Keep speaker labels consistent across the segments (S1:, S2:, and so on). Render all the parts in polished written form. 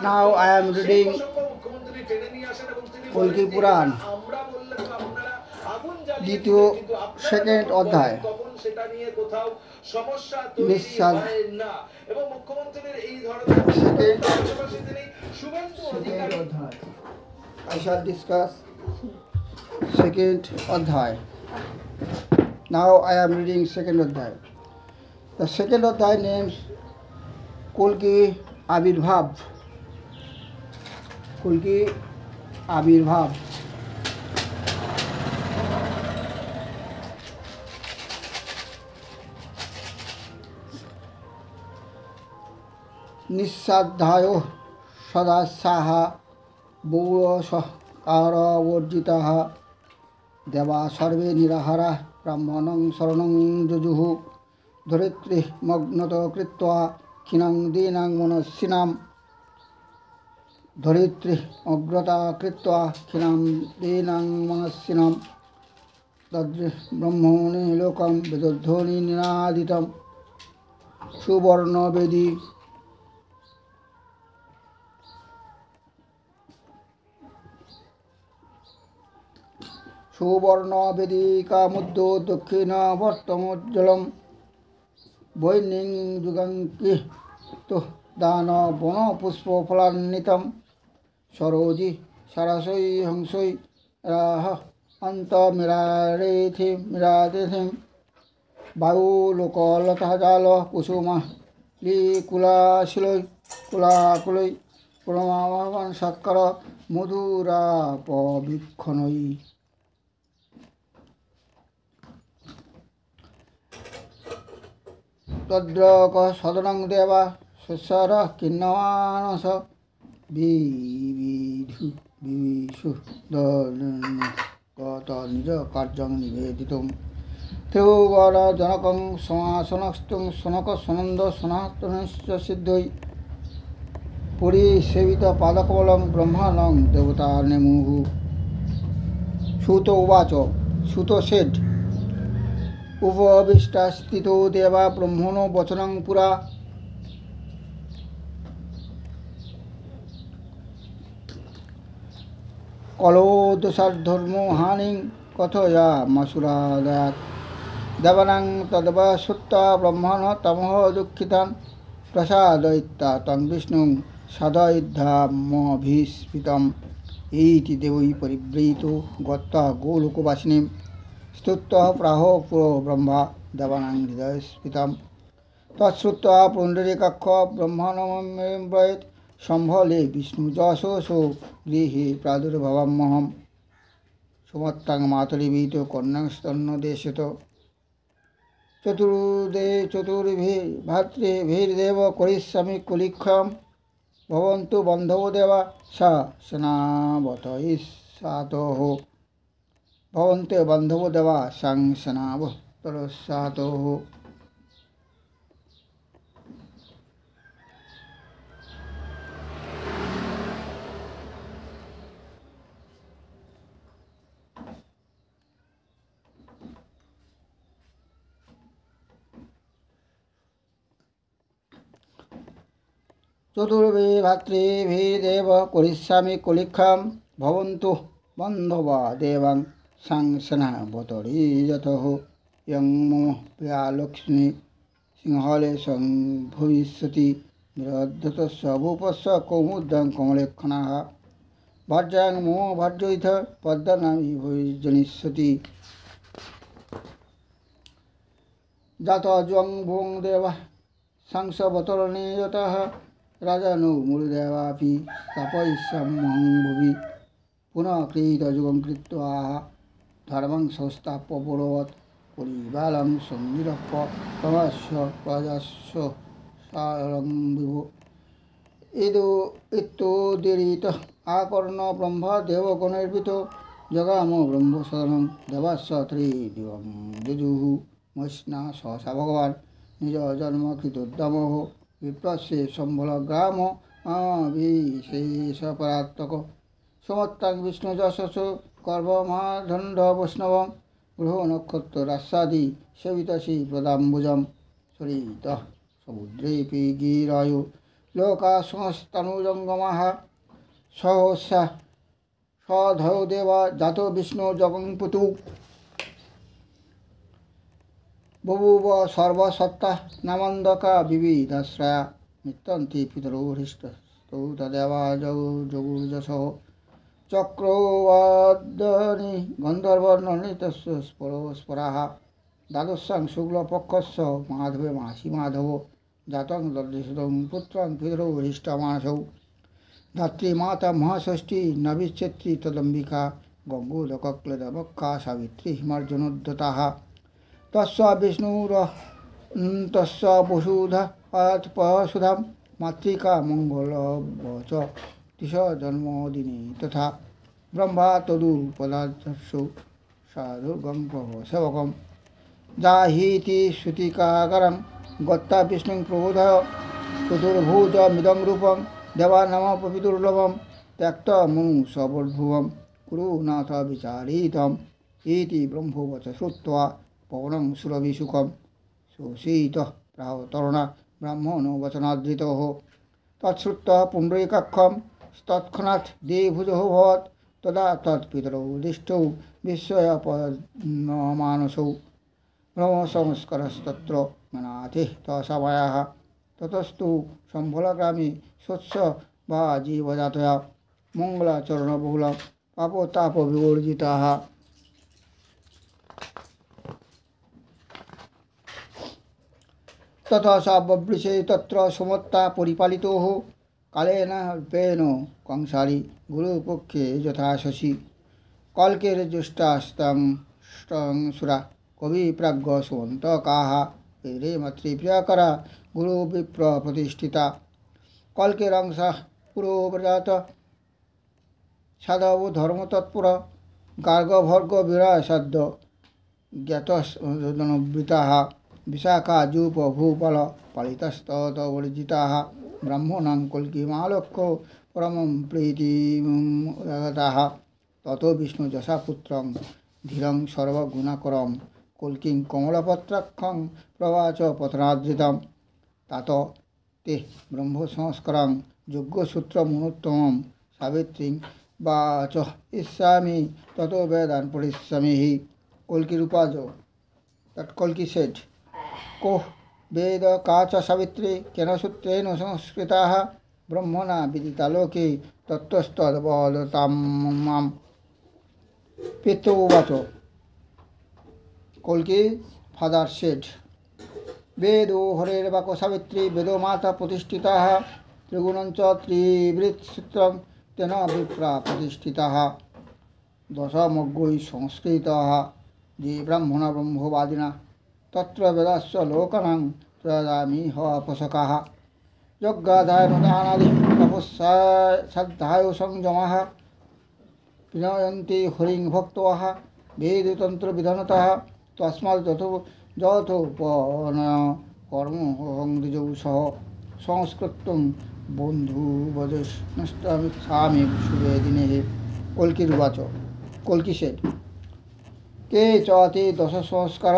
S1: Now I am reading কল্কি পুরাণ দ্বিতীয় second অধ্যায় নিঃশ্বাস I shall discuss second অধ্যায়. Now I am reading second অধ্যায়. The second অধ্যায় names কল্কি আবির্ভাব. কল্কি আবির্ভাব. নিঃসাধ্যায় সদাসাহ বৌরসকারবর্জিতাঃ দেবা সর্বে নিরাহারা ব্রাহ্মণং শরণং যজুঃ ধরিত্রী মগ্নত কৃত্বা ক্ষীণং দীনাং মনস্বিনাম ধরিত্রী অগ্রতা কৃত্বা ক্ষীণাং দীনাং মনস্বিনাম তদ্রে ব্রহ্মণি লোকম বেদধ্বনি নিনাদিতম সুবর্ণবেদী সুবর্ণবেদিকামুদ্য দক্ষিণবর্তমোজ্জ্বলম বৈনিং যুগাঙ্কিতো দান বনপুষ্পফলান্বিতম সরোজি সরসৈ হংসৈ রাহ অন্তমিরারেথিম বায়ুলোকলতাজাল কুসুমালিকুলাশিলৈ কুলাকুলৈ প্রমাণ সৎকর মধুরাপবীক্ষণৈ তদ্রক সদনং দেবা শস্যর কিন্নমানস বিবিধু নিজ কার্যং নিবেদিতম ত্রিভুবন জনকং সমাসনস্তুং সনক সনন্দ সনাতনশ্চ সিদ্ধৈ পরিসেবিত পাদকমলং ব্রহ্মাণং দেবতা নেমুহু. সুত উবাচ. সুত said, উপবিষ্টাস্থিতো দেবা ব্রহ্মণো বচনং পুরা কলোদসাধর্ম হানিং কথয়া মাসুরাদায়াৎ দেবানাং তদবা সুত্তা ব্রহ্মণ তমহ দুঃখিতান প্রসাদয়িত্বা তং বিষ্ণুং সাদয়িদ্ধামভিস্ফীতম এইতি দেবৈ পরিব্রহীতো গত্বা গোলোকবাসিনীম स्तुत्वा प्राहो पुरो ब्रह्मा देवानां हृदयस्फीतं तत्श्रुत्वा पुण्डरीकाक्ष ब्रह्मणोऽम्ब्रवीत् सम्भले विष्णुजशोऽसो गृहे प्रादुर्भवाम्यहं सुमत्तां मातुलीभीतो कन्यास्तन्नदेशत चतुर्भिर्भ्रातृभिर्देव करिष्यामि कुलीक्षं भवन्तु बन्धवो देवा सा सेनावतैस्सातोः ভবন্তে বান্ধব দেবা সাংসনাব তরসাত. চতুর্ভি ভাতৃভির্দেব করিষ্যামি কুলিক্ষাম ভবন্তু বান্ধবা দেবাং সাংসনা বতরি যতঃ ইয়ং মম প্রিয়া লক্ষ্মী সিংহলে ভবিষ্যতি নিরদ্ধতস্য ভূপস্য কৌমুদ্রাং কমলেক্ষণাঃ ভার্যাং মম ভার্যৈথ পদ্মনামি ভবিজনিষ্যতি জাত জ্বং ভুং দেবা সাংসবতরণে যতঃ রাজানো মূলদেবাপি তাপয়িষ্যাম্যহং ভুবি পুনঃ ক্রীতযুগং কৃত্বা ধর্মং সংস্থাপ্যপূর্বৎ পরিবালং সন্নিরপ্য তমস্য প্রজাস্য সারং বিভো ইত্যোদিরিত আকর্ণ ব্রহ্ম দেবগণৈর্বিত জগাম ব্রহ্মশরণং দেবাস্য ত্রিদিবং যজুঃ মহিষ্ণা সহসা ভগবান নিজ জন্মকৃতোদ্যমঃ বিপ্রস্যে সম্বলগ্রাম বিশেষপরাত্মক সমত্তাং বিষ্ণু যশস কর্মমাধণ্ড বৈষ্ণবম গ্রহ নক্ষত্র রাস্যাদি সেবিতসি প্রদাম্বুজম সরিত সমুদ্রেপি গিরায়ু लोका संस्तनुजंगमः सहसा सधौ देवा जातो विष्णु जगं पुतु बभूव सर्वसत्ता नामंदका विविधाश्रया नित्यन्ति पितरो हृष्टस्तौ तदेवा जगुर्जसो चक्रवादनी गंधर्वनृतस्य स्पराः द्वादशां शुक्लपक्षस्य माधवे मासी माधवो जातं दर्दिशतं पुत्रं पितरो हृष्टमासौ धात्री माता महाषष्ठी नविच्छेत्री तदम्बिका गंगोदकक्लदमक्खा सावित्री हिमार्जुनोद्धताः तस्या विष्णुर तस्या वसुधा पशुधां मातृका मंगलवच तिष जन्मदिने तथा ब्रह्मा तदुपदार्थसु साधुर्गं प्रभो सेवकं जाहीति श्रुतिकाकरं गत्ता विष्णुं प्रबोधय चतुर्भुजमिदं रूपं देवानामपि दुर्लभं त्यक्तमुनु सबुर्भुवं कुरुनाथ विचारितम् इति ब्रह्मवच श्रुत्वा पवनं सुरभिसुखं शोषितः प्रावतरुणा ब्राह्मणो वचनादृतः तच्छ्रुत्वा पुण्डरीकाक्षं तत्क्षणात् देवभुजो भवत् तदा तत्पितरौ दिष्टौ विस्मयमानसौ ब्रह्मसंस्कारस्तत्र मनाथे तसमयः ततस्तु सम्फलग्रामे स्वच्छ वा जीवजातया मङ्गलाचरणबहुलं पापोतापविवर्जिताः तथा सा बभृशे तत्र सुमत्ता परिपालितो कालेन अल्पेन कंसारी गुरुपक्षे यथा शशि कल्केर्जुष्टास्तं सुरा कवि प्राज्ञ सुवन्तकाः रे मातृप्रियकरा गुरुविप्र प्रतिष्ठिता कल्केरंसः पुरोव्रजात साधव धर्मतत्पर गार्गभर्ग विरासद्य ज्ञातवृताः विशाखा जूप भूपल पालितस्तवर्जिताः ब्राह्मणां कल्किमालोक्य परमं प्रीतिमगताः ततो विष्णुजशापुत्रं धीरं सर्वगुणाकरं कल्किं कमलपत्राक्षं प्रवाच पत्रादृतं तात ते ब्रह्मसंस्कारं यज्ञसूत्रमुत्तमं सावित्रीं वाच इच्छामि ततो वेदान् पठिष्यामि कल्किरूपाज तत्कल्की सेठ को वेद का च सावित्री केन सूत्रेण संस्कृताः ब्रह्मणा विदिता लोके तत्त्वस्तद्वदतां मां पितृवाच कल्की फादर सेठ वेदो हरेर्वाको सावित्री वेदो माता प्रतिष्ठिताः त्रिगुणं च त्रिवृत्सूत्रं तेन विप्रा प्रतिष्ठिताः दशमग्गै संस्कृताः ये ब्राह्मण ब्रह्मवादिना तत्र वेदाश्च लोकानां प्रदामि अपसकाः यज्ञाधायनुदानादि तपस्साध्यायो संयमः विनयन्ति हरिं भक्तवः वेदतन्त्रविधानतः तस्मात् जथोपनय कर्म द्विजौ सह संस्कृतं बन्धुवजस्नष्टमिच्छामि सुवेदिने कल्किरुवाच कल्की सेठ के चे दश संस्कार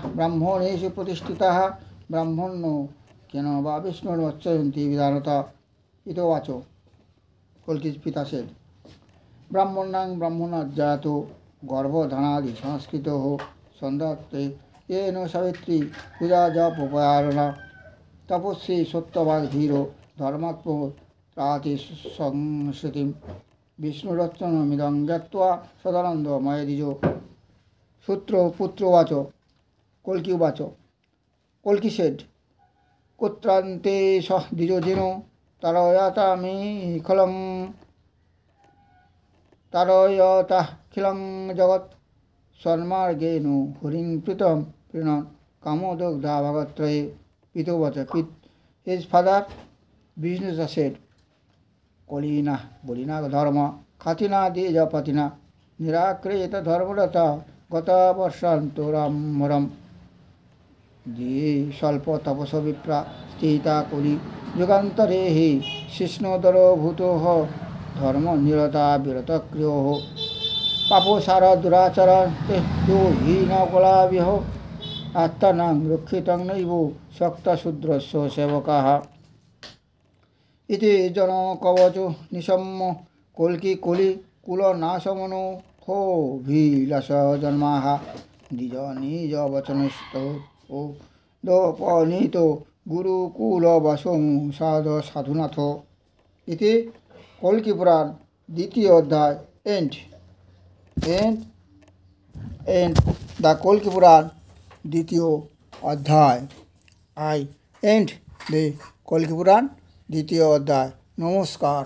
S1: ब्राह्मणेषु प्रतिष्ठिताः ब्राह्मणो केन वा विष्णुर्वच्चयन्ति विधानता इतोवाचो कल्की पिता सेठ ब्राह्मणां ब्राह्मणाज्जातो गर्भधानादि संस्कृतो सन्धत्ते येन सावित्री पूजा जपोपारणा तपस्वी सत्यवाग् धीरो धर्मात्मो त्राति संस्कृतिं विष्णुरचनमिदं ज्ञात्वा सदानन्दमयदिजो सूत्र पुत्रोवाच कल्की उवाच कल्की सेठ कुत्रान्ते स द्विजोजिनो तारयताखिलं जगत् सन्मार्गेण हरिं प्रीतं प्रीणन् कामोदग्धाभागत्रये पितोवाच हिज फादर बिजनेस सेठ कलिना बलिना धर्म खातिना देजपतिना निराकृत धर्मरता गतवर्षान्तरामरं ये स्वल्प तपस विप्रा स्थिता कुली युगान्तरे हि शिष्णोदरो भूतोः धर्मनिरता विरतक्रियोः पापोसार दुराचरन्ते यो हीनकलाविह आत्तानां रक्षितं नैव शक्तशूद्रस्य सेवकाः ইতি জনকবচ নিশম্য কল্কি কলি কুলনাশমনো হো ভিলাস জন্মাহা নিজ নিজ বচনস্থ ও দোপনীত গুরুকুলবাসং সাধ সাধুনাথ। ইতি কল্কি পুরাণ দ্বিতীয় অধ্যায় এন্ড দ্য কল্কি পুরাণ দ্বিতীয় অধ্যায়। আই এন্ড দ্য কল্কি পুরাণ দ্বিতীয় অধ্যায়। নমস্কার।